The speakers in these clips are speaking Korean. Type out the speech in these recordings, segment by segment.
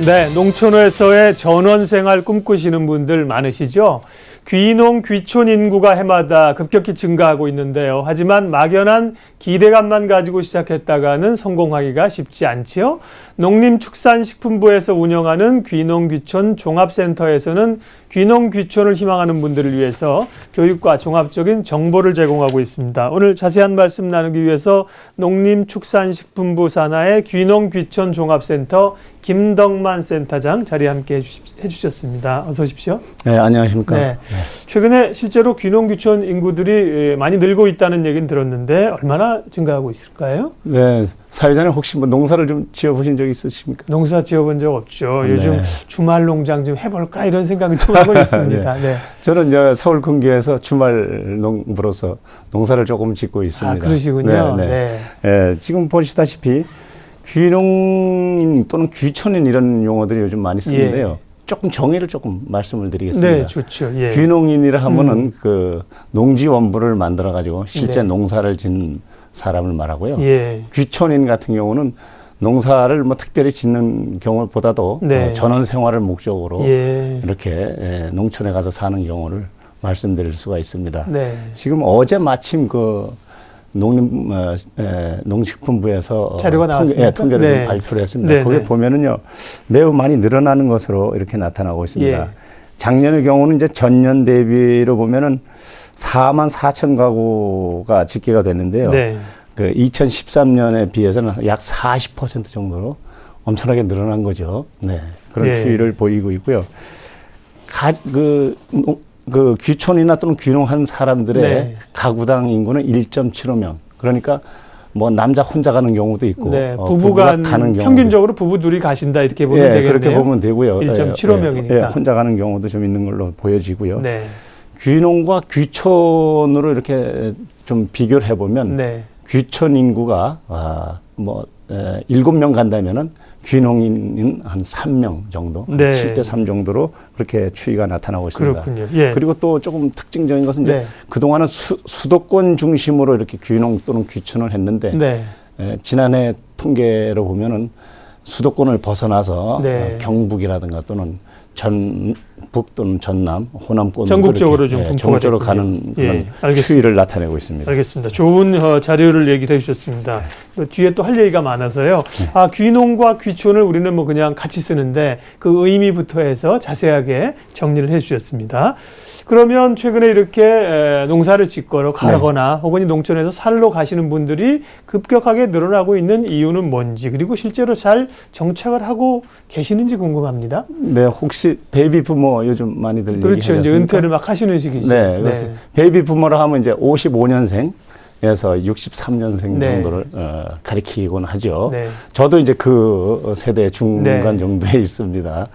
네, 농촌에서의 전원생활 꿈꾸시는 분들 많으시죠? 귀농, 귀촌 인구가 해마다 급격히 증가하고 있는데요. 하지만 막연한 기대감만 가지고 시작했다가는 성공하기가 쉽지 않지요. 농림축산식품부에서 운영하는 귀농, 귀촌 종합센터에서는 귀농, 귀촌을 희망하는 분들을 위해서 교육과 종합적인 정보를 제공하고 있습니다. 오늘 자세한 말씀 나누기 위해서 농림축산식품부 산하의 귀농, 귀촌 종합센터 김덕만 센터장 자리에 함께 해주셨습니다. 어서 오십시오. 네, 안녕하십니까. 네. 최근에 실제로 귀농, 귀촌 인구들이 많이 늘고 있다는 얘기는 들었는데 얼마나 증가하고 있을까요? 네, 사회자님 혹시 뭐 농사를 좀 지어보신 적 있으십니까? 농사 지어본 적 없죠. 네. 요즘 주말 농장 좀 해볼까 이런 생각이 좀 하고 있습니다. 네. 네. 저는 이제 서울 근교에서 주말 농부로서 농사를 조금 짓고 있습니다. 아, 그러시군요. 네, 네. 네. 네, 지금 보시다시피 귀농인 또는 귀촌인 이런 용어들이 요즘 많이 쓰는데요. 예. 조금 정의를 조금 말씀을 드리겠습니다. 네, 좋죠. 예. 귀농인이라 하면은 그 농지 원부를 만들어 가지고 실제 네. 농사를 짓는 사람을 말하고요. 예. 귀촌인 같은 경우는 농사를 뭐 특별히 짓는 경우보다도 네. 전원 생활을 목적으로 예. 이렇게 농촌에 가서 사는 경우를 말씀드릴 수가 있습니다. 네. 지금 어제 마침 그 농식품부에서 자료가 나왔습니까? 통계를 네. 좀 발표를 했습니다. 네, 거기에 네. 보면은요, 매우 많이 늘어나는 것으로 이렇게 나타나고 있습니다. 예. 작년의 경우는 이제 전년 대비로 보면은 4만 4천 가구가 집계가 됐는데요. 네. 그 2013년에 비해서는 약 40% 정도로 엄청나게 늘어난 거죠. 네. 그런 예. 추이를 보이고 있고요. 그 귀촌이나 또는 귀농한 사람들의 네. 가구당 인구는 1.75명. 그러니까 뭐 남자 혼자 가는 경우도 있고 네. 부부가 가는 경우도 평균적으로 부부 둘이 가신다 이렇게 보면 되겠네요. 그렇게 보면 되고요. 1.75명이니까. 혼자 가는 경우도 좀 있는 걸로 보여지고요. 네. 귀농과 귀촌으로 이렇게 좀 비교를 해보면 네. 귀촌 인구가 7명 간다면은 귀농인은 한 3명 정도, 네. 7대 3 정도로 그렇게 추이가 나타나고 있습니다. 그렇군요. 예. 그리고 또 조금 특징적인 것은 이제 네. 그동안은 수도권 중심으로 이렇게 귀농 또는 귀촌을 했는데 네. 지난해 통계로 보면은 수도권을 벗어나서 네. 경북이라든가 또는 전북 또는 전남, 호남권 전국적으로 좀 분포가 전국적으로 됐군요. 가는 그런 예, 알겠습니다. 추이를 나타내고 있습니다. 알겠습니다. 좋은 자료를 얘기해 주셨습니다. 뒤에 또 할 얘기가 많아서요. 아, 귀농과 귀촌을 우리는 뭐 그냥 같이 쓰는데 그 의미부터 해서 자세하게 정리를 해 주셨습니다. 그러면 최근에 이렇게 농사를 짓거나 가거나 혹은 이 농촌에서 살러 가시는 분들이 급격하게 늘어나고 있는 이유는 뭔지, 그리고 실제로 잘 정착을 하고 계시는지 궁금합니다. 네, 혹시 베이비 부모 요즘 많이들 그렇죠. 얘기하지 이제 않습니까? 은퇴를 막 하시는 시기죠. 네, 그래서 베이비 부모라 하면 이제 55년생에서 63년생 네. 정도를 가리키곤 하죠. 네. 저도 이제 그 세대 중간 네. 정도에 있습니다.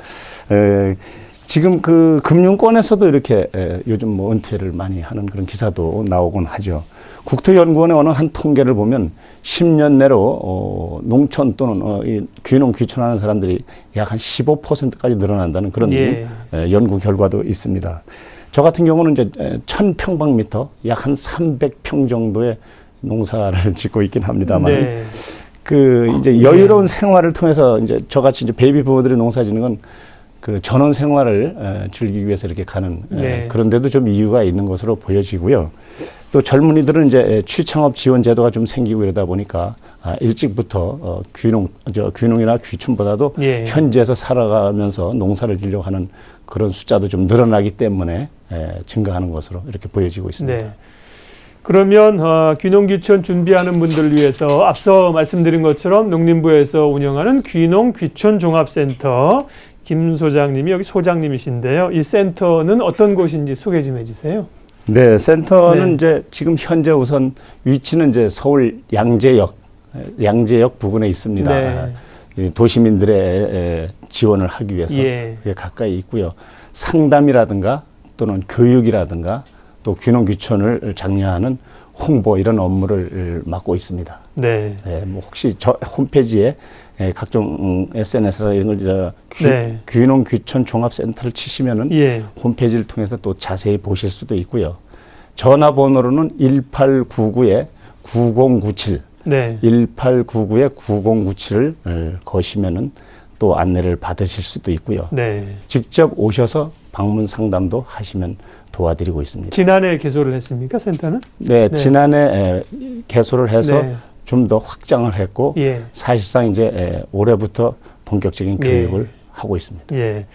지금 그 금융권에서도 이렇게 요즘 뭐 은퇴를 많이 하는 그런 기사도 나오곤 하죠. 국토연구원의 어느 한 통계를 보면 10년 내로 농촌 또는 이 귀농 귀촌하는 사람들이 약 한 15%까지 늘어난다는 그런 예. 연구 결과도 있습니다. 저 같은 경우는 이제 1000평방미터 약 한 300평 정도의 농사를 짓고 있긴 합니다만 네. 그 이제 여유로운 생활을 통해서 이제 저같이 이제 베이비 부모들이 농사 짓는 건 그 전원 생활을 즐기기 위해서 이렇게 가는 네. 그런데도 좀 이유가 있는 것으로 보여지고요. 또 젊은이들은 이제 취창업 지원 제도가 좀 생기고 이러다 보니까 일찍부터 귀농이나 귀촌보다도 예. 현지에서 살아가면서 농사를 지려고 하는 그런 숫자도 좀 늘어나기 때문에 증가하는 것으로 이렇게 보여지고 있습니다. 네. 그러면 귀농 귀촌 준비하는 분들을 위해서 앞서 말씀드린 것처럼 농림부에서 운영하는 귀농 귀촌 종합센터 김 소장님이 여기 소장님이신데요. 이 센터는 어떤 곳인지 소개 좀 해주세요. 네, 센터는 네. 이제 지금 현재 우선 위치는 이제 서울 양재역 부근에 있습니다. 네. 이 도시민들의 지원을 하기 위해서 예. 가까이 있고요. 상담이라든가 또는 교육이라든가 또 귀농 귀촌을 장려하는 홍보 이런 업무를 맡고 있습니다. 네. 네, 뭐 혹시 저 홈페이지에 각종 SNS나 이런 걸 네. 귀농 귀촌 종합센터를 치시면은 예. 홈페이지를 통해서 또 자세히 보실 수도 있고요. 전화번호로는 1899-9097, 네. 1899-9097을 거시면은 또 안내를 받으실 수도 있고요. 네. 직접 오셔서 방문 상담도 하시면 도와드리고 있습니다. 지난해 개소를 했습니까, 센터는? 네, 네. 지난해 개소를 해서 네. 좀 더 확장을 했고 예. 사실상 이제 올해부터 본격적인 교육을 하고 있습니다. 예.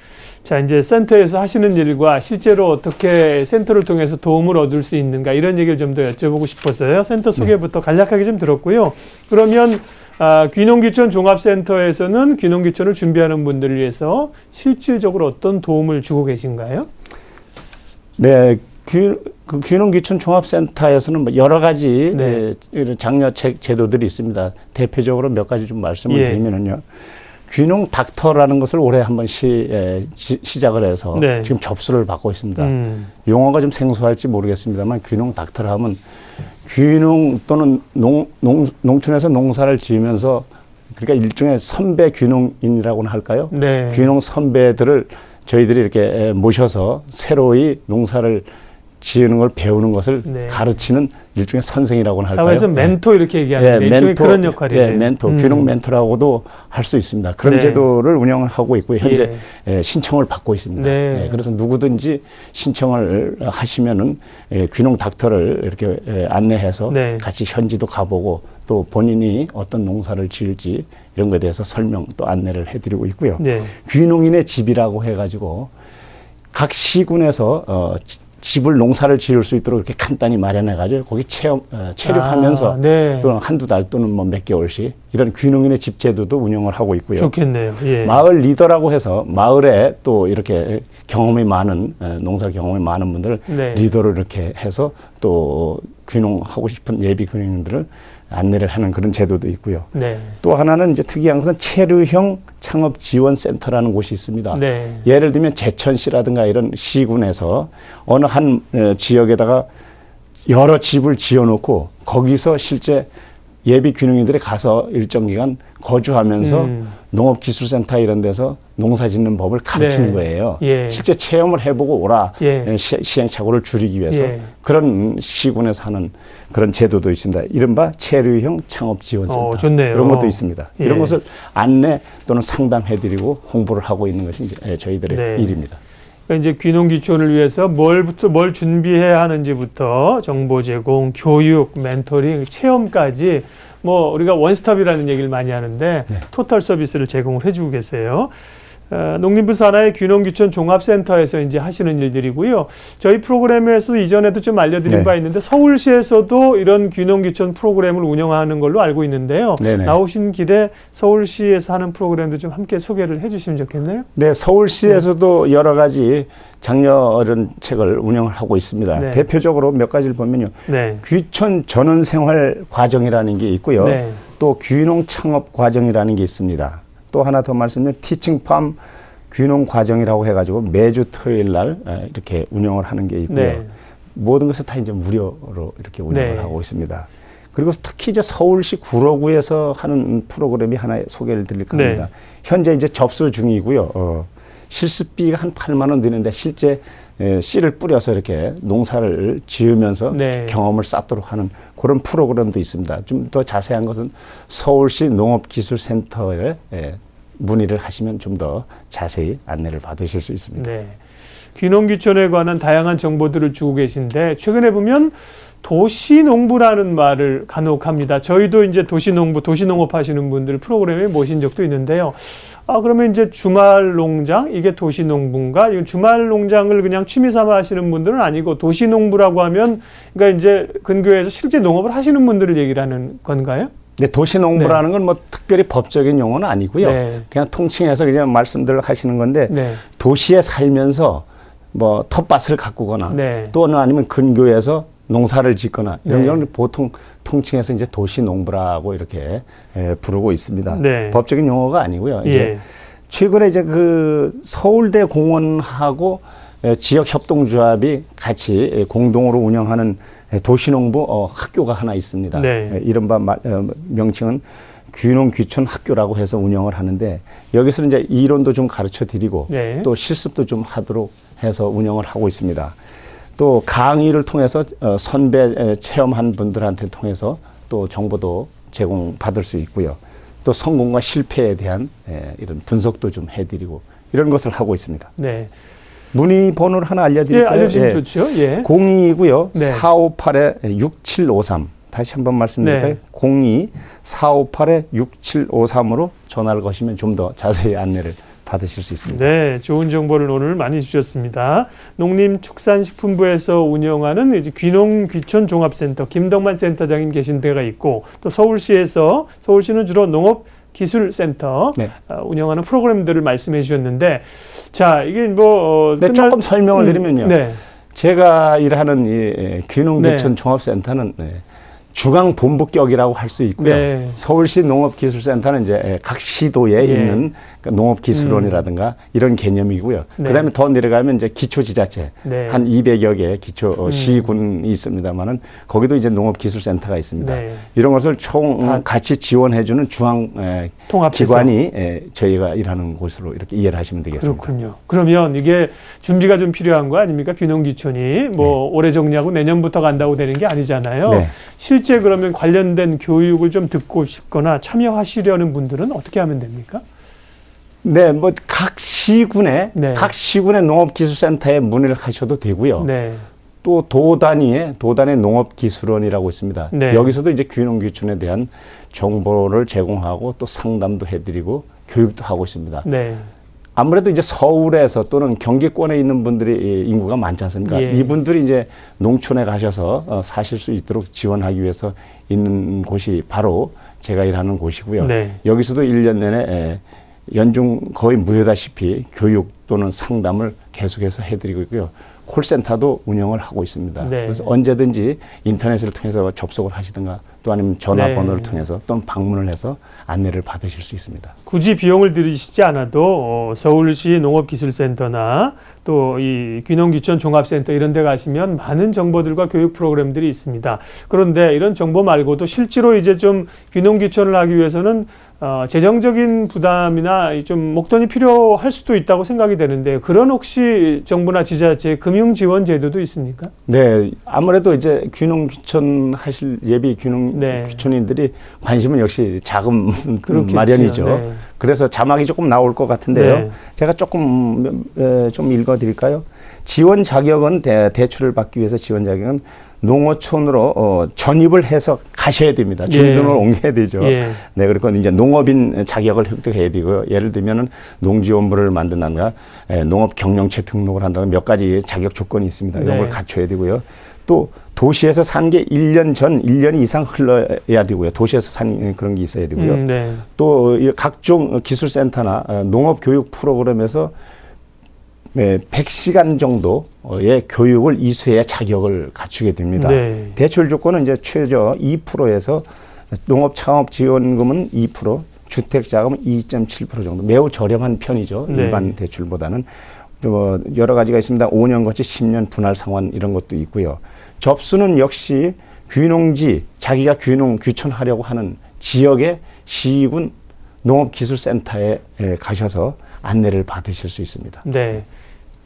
자, 이제 센터에서 하시는 일과 실제로 어떻게 센터를 통해서 도움을 얻을 수 있는가 이런 얘기를 좀 더 여쭤보고 싶었어요. 센터 소개부터 간략하게 좀 들었고요. 그러면 귀농귀촌 종합센터에서는 귀농귀촌을 준비하는 분들을 위해서 실질적으로 어떤 도움을 주고 계신가요? 네, 귀농귀촌 종합센터에서는 뭐 여러 가지 네. 이런 장려 제도들이 있습니다. 대표적으로 몇 가지 좀 말씀을 예. 드리면요. 귀농 닥터라는 것을 올해 한번 시작을 해서 네. 지금 접수를 받고 있습니다. 용어가 좀 생소할지 모르겠습니다만 귀농 닥터라 하면 귀농 또는 농촌에서 농사를 지으면서 그러니까 일종의 선배 귀농인이라고는 할까요? 네. 귀농 선배들을 저희들이 이렇게 모셔서 새로이 농사를 지으는 걸 배우는 것을 네. 가르치는 일종의 선생이라고는 할까요? 사회에서 멘토 이렇게 얘기하는데 일종의 그런 역할이에요. 예, 멘토, 귀농 멘토라고도 할 수 있습니다. 그런 네. 제도를 운영을 하고 있고 현재 신청을 받고 있습니다. 네. 예, 그래서 누구든지 신청을 하시면은 귀농 닥터를 이렇게 안내해서 네. 같이 현지도 가보고 또 본인이 어떤 농사를 지을지 이런 것에 대해서 설명 또 안내를 해드리고 있고요. 네. 귀농인의 집이라고 해가지고 각 시군에서 집을 농사를 지을 수 있도록 이렇게 간단히 마련해가지고 거기 체류하면서 네. 또는 한두 달 또는 뭐 몇 개월씩 이런 귀농인의 집 제도도 운영을 하고 있고요. 좋겠네요. 예. 마을 리더라고 해서 마을에 또 이렇게 경험이 많은 농사 경험이 많은 분들을 네. 리더로 이렇게 해서 또 귀농하고 싶은 예비 귀농인들을 안내를 하는 그런 제도도 있고요. 네. 또 하나는 이제 특이한 것은 체류형 창업 지원 센터라는 곳이 있습니다. 네. 예를 들면 제천시라든가 이런 시군에서 어느 한 지역에다가 여러 집을 지어놓고 거기서 실제 예비 귀농인들이 가서 일정 기간 거주하면서 농업기술센터 이런 데서 농사 짓는 법을 가르치는 네. 거예요. 예. 실제 체험을 해보고 오라. 예. 시행착오를 줄이기 위해서 예. 그런 시군에서 하는 그런 제도도 있습니다. 이른바 체류형 창업지원센터. 좋네요. 이런 것도 있습니다. 예. 이런 것을 안내 또는 상담해드리고 홍보를 하고 있는 것이 이제 저희들의 네. 일입니다. 그러니까 이제 귀농귀촌을 위해서 뭘 준비해야 하는지부터 정보 제공, 교육, 멘토링, 체험까지 뭐 우리가 원스톱이라는 얘기를 많이 하는데 네. 토탈 서비스를 제공을 해주고 계세요. 농림부 산하의 귀농귀촌 종합센터에서 이제 하시는 일들이고요. 저희 프로그램에서 이전에도 좀 알려드린 네. 바 있는데 서울시에서도 이런 귀농귀촌 프로그램을 운영하는 걸로 알고 있는데요. 네네. 나오신 길에 서울시에서 하는 프로그램도 좀 함께 소개를 해주시면 좋겠네요. 네, 서울시에서도 여러 가지 장려 어른책을 운영을 하고 있습니다. 네. 대표적으로 몇 가지를 보면요. 네. 귀촌 전원생활 과정이라는 게 있고요. 네. 또 귀농 창업 과정이라는 게 있습니다. 또 하나 더 말씀드리면 티칭팜 귀농 과정이라고 해가지고 매주 토요일 날 이렇게 운영을 하는 게 있고요. 네. 모든 것을 다 이제 무료로 이렇게 운영을 네. 하고 있습니다. 그리고 특히 이제 서울시 구로구에서 하는 프로그램이 하나 소개를 드릴 겁니다. 네. 현재 이제 접수 중이고요. 실습비가 한 8만 원 드는데 실제 씨를 뿌려서 이렇게 농사를 지으면서 네. 경험을 쌓도록 하는 그런 프로그램도 있습니다. 좀 더 자세한 것은 서울시 농업기술센터에 문의를 하시면 좀 더 자세히 안내를 받으실 수 있습니다. 네. 귀농귀촌에 관한 다양한 정보들을 주고 계신데 최근에 보면 도시농부라는 말을 간혹 합니다. 저희도 이제 도시농부, 도시농업 하시는 분들 프로그램에 모신 적도 있는데요. 그러면 이제 주말 농장, 이게 도시농부인가? 이건 주말 농장을 그냥 취미 삼아 하시는 분들은 아니고 도시농부라고 하면 그러니까 이제 근교에서 실제 농업을 하시는 분들을 얘기를 하는 건가요? 네, 도시농부라는 건 뭐 특별히 법적인 용어는 아니고요. 네. 그냥 통칭해서 그냥 말씀들 하시는 건데 네. 도시에 살면서 뭐 텃밭을 가꾸거나 네. 또는 아니면 근교에서 농사를 짓거나 이런 네. 경우는 보통 통칭해서 이제 도시농부라고 이렇게 부르고 있습니다. 네. 법적인 용어가 아니고요. 예. 이제 최근에 이제 그 서울대 공원하고 지역 협동조합이 같이 공동으로 운영하는 도시농부 학교가 하나 있습니다. 네. 이른바 명칭은 귀농귀촌 학교라고 해서 운영을 하는데 여기서 이제 이론도 좀 가르쳐 드리고 네. 또 실습도 좀 하도록 해서 운영을 하고 있습니다. 또 강의를 통해서 선배 체험한 분들한테 통해서 또 정보도 제공받을 수 있고요. 또 성공과 실패에 대한 이런 분석도 좀 해드리고 이런 것을 하고 있습니다. 네. 문의 번호를 하나 알려드릴까요? 예, 알려주시면 좋죠. 예. 02이고요. 네. 458-6753. 다시 한번 말씀드릴까요? 네. 02-458-6753으로 전화를 거시면 좀 더 자세히 안내를 받으실 수 있습니다. 네, 좋은 정보를 오늘 많이 주셨습니다. 농림축산식품부에서 운영하는 이제 귀농귀촌 종합센터 김덕만 센터장님 계신 데가 있고, 또 서울시는 주로 농업기술센터 네. 운영하는 프로그램들을 말씀해 주셨는데, 자, 이게 뭐 네, 조금 설명을 드리면요. 네. 제가 일하는 이 귀농귀촌 종합센터는 중앙본부격이라고 할 수 있고요. 네. 서울시 농업기술센터는 이제 각 시도에 예. 있는 농업기술원이라든가 이런 개념이고요. 네. 그다음에 더 내려가면 이제 기초지자체 네. 한 200여 개 기초 시군이 있습니다만은 거기도 이제 농업기술센터가 있습니다. 네. 이런 것을 총 같이 지원해주는 중앙 통합해서. 기관이 저희가 일하는 곳으로 이렇게 이해를 하시면 되겠습니다. 그렇군요. 그러면 이게 준비가 좀 필요한 거 아닙니까? 귀농귀촌이 뭐 올해 정리하고 내년부터 간다고 되는 게 아니잖아요. 네. 실제 그러면 관련된 교육을 좀 듣고 싶거나 참여하시려는 분들은 어떻게 하면 됩니까? 네, 뭐 각 시군의 네. 농업기술센터에 문의를 하셔도 되고요. 네. 또 도단위의 농업기술원이라고 있습니다. 네. 여기서도 이제 귀농귀촌에 대한 정보를 제공하고 또 상담도 해드리고 교육도 하고 있습니다. 네. 아무래도 이제 서울에서 또는 경기권에 있는 분들이 인구가 많지 않습니까? 예. 이분들이 이제 농촌에 가셔서 사실 수 있도록 지원하기 위해서 있는 곳이 바로 제가 일하는 곳이고요. 네. 여기서도 1년 내내 연중 거의 무효다시피 교육 또는 상담을 계속해서 해드리고 있고요. 콜센터도 운영을 하고 있습니다. 네. 그래서 언제든지 인터넷을 통해서 접속을 하시든가 또 아니면 전화번호를 네. 통해서 또는 방문을 해서 안내를 받으실 수 있습니다. 굳이 비용을 들이시지 않아도 서울시 농업기술센터나 또 이 귀농귀촌 종합센터 이런 데 가시면 많은 정보들과 교육 프로그램들이 있습니다. 그런데 이런 정보 말고도 실제로 이제 좀 귀농귀촌을 하기 위해서는 재정적인 부담이나 좀 목돈이 필요할 수도 있다고 생각이 되는데, 그런 혹시 정부나 지자체 금융 지원 제도도 있습니까? 네, 아무래도 이제 귀농귀촌 하실 예비 귀농귀촌인들이 관심은 역시 자금 그렇겠죠. 마련이죠. 네. 그래서 자막이 조금 나올 것 같은데요. 네. 제가 조금 좀 읽어드릴까요? 지원 자격은 대출을 받기 위해서 지원 자격은 농어촌으로 전입을 해서 가셔야 됩니다. 주민등록을 옮겨야 되죠. 예. 네, 그리고 이제 농업인 자격을 획득해야 되고요. 예를 들면은 농지원부를 만든다든가 농업 경영체 등록을 한다든가 몇 가지 자격 조건이 있습니다. 이런 네. 걸 갖춰야 되고요. 또 도시에서 산 게 1년 전, 1년 이상 흘러야 되고요. 도시에서 산 그런 게 있어야 되고요. 네. 또 각종 기술센터나 농업교육 프로그램에서 100시간 정도의 교육을 이수해야 자격을 갖추게 됩니다. 네. 대출 조건은 이제 최저 2%에서 농업창업지원금은 2%, 주택자금은 2.7% 정도. 매우 저렴한 편이죠. 네. 일반 대출보다는. 뭐 여러 가지가 있습니다. 5년 거치 10년 분할 상환 이런 것도 있고요. 접수는 역시 귀농지, 자기가 귀촌하려고 하는 지역의 시군 농업기술센터에 가셔서 안내를 받으실 수 있습니다. 네.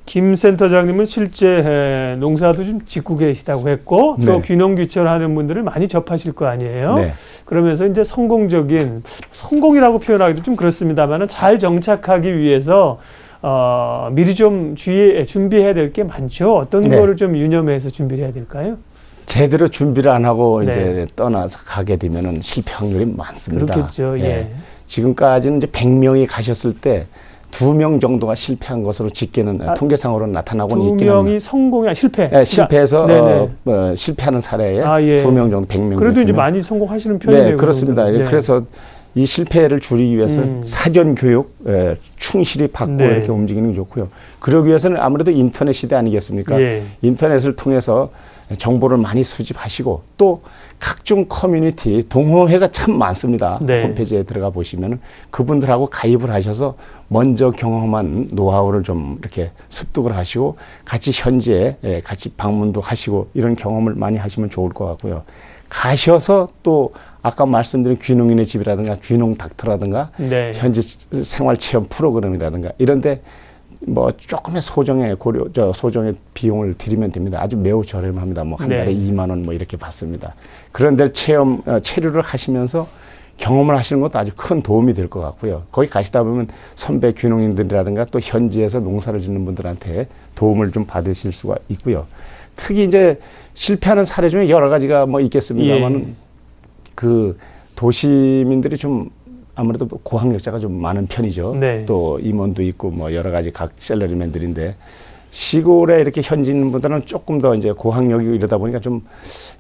김 센터장님은 실제 농사도 좀 짓고 계시다고 했고, 또 네. 귀농귀촌 하는 분들을 많이 접하실 거 아니에요. 네. 그러면서 이제 성공이라고 표현하기도 좀 그렇습니다만 잘 정착하기 위해서 미리 좀 준비해야 될 게 많죠. 어떤 네. 거를 좀 유념해서 준비를 해야 될까요? 제대로 준비를 안 하고 네. 이제 떠나서 가게 되면은 실패 확률이 많습니다. 그렇겠죠. 예. 지금까지는 이제 100명이 가셨을 때 2명 정도가 실패한 것으로 집계는 통계상으로 나타나고는 있긴 합니다. 2명이 성공이 실패. 네, 실패해서 네네. 실패하는 사례에 예. 2명 정도, 100명. 그래도 이제 2명. 많이 성공하시는 편이네요. 네, 그렇습니다. 네. 그래서 이 실패를 줄이기 위해서 사전 교육 충실히 받고 네. 이렇게 움직이는 게 좋고요. 그러기 위해서는 아무래도 인터넷 시대 아니겠습니까? 예. 인터넷을 통해서 정보를 많이 수집하시고 또 각종 커뮤니티 동호회가 참 많습니다. 네. 홈페이지에 들어가 보시면 그분들하고 가입을 하셔서 먼저 경험한 노하우를 좀 이렇게 습득을 하시고 같이 현지에 같이 방문도 하시고 이런 경험을 많이 하시면 좋을 것 같고요. 가셔서 또 아까 말씀드린 귀농인의 집이라든가 귀농 닥터라든가 네. 현지 생활 체험 프로그램이라든가 이런데 뭐 조금의 소정의 비용을 드리면 됩니다. 아주 매우 저렴합니다. 뭐 한 달에 네. 2만 원 뭐 이렇게 받습니다. 그런데 체류를 하시면서 경험을 하시는 것도 아주 큰 도움이 될 것 같고요. 거기 가시다 보면 선배 귀농인들이라든가 또 현지에서 농사를 짓는 분들한테 도움을 좀 받으실 수가 있고요. 특히 이제 실패하는 사례 중에 여러 가지가 뭐 있겠습니다만은 예. 그 도시민들이 좀 아무래도 고학력자가 좀 많은 편이죠. 네. 또 임원도 있고 뭐 여러 가지 각 셀러리맨들인데 시골에 이렇게 현지 있는 분들은 조금 더 이제 고학력이고 이러다 보니까 좀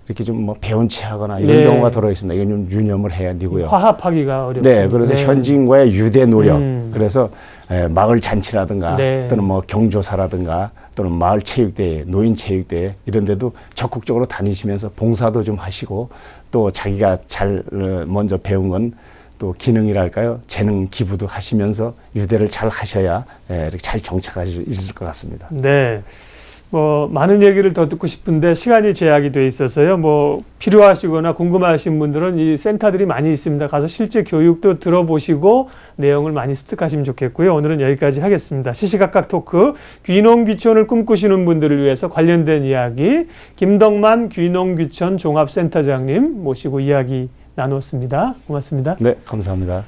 이렇게 좀 뭐 배운 체하거나 이런 네. 경우가 들어 있습니다. 이건 좀 유념을 해야 되고요. 화합하기가 어렵고. 네, 그래서 현지인과의 유대 노력, 음. 그래서 마을 잔치라든가 네. 또는 뭐 경조사라든가 또는 마을 체육대회, 노인 체육대회 이런 데도 적극적으로 다니시면서 봉사도 좀 하시고 또 자기가 잘 먼저 배운 건 또 기능이랄까요? 재능 기부도 하시면서 유대를 잘 하셔야 이렇게 잘 정착할 수 있을 것 같습니다. 네. 뭐 많은 얘기를 더 듣고 싶은데 시간이 제약이 돼 있어서요. 뭐 필요하시거나 궁금하신 분들은 이 센터들이 많이 있습니다. 가서 실제 교육도 들어보시고 내용을 많이 습득하시면 좋겠고요. 오늘은 여기까지 하겠습니다. 시시각각 토크, 귀농귀촌을 꿈꾸시는 분들을 위해서 관련된 이야기 김덕만 귀농귀촌 종합센터장님 모시고 이야기 나눴습니다. 고맙습니다. 네, 감사합니다.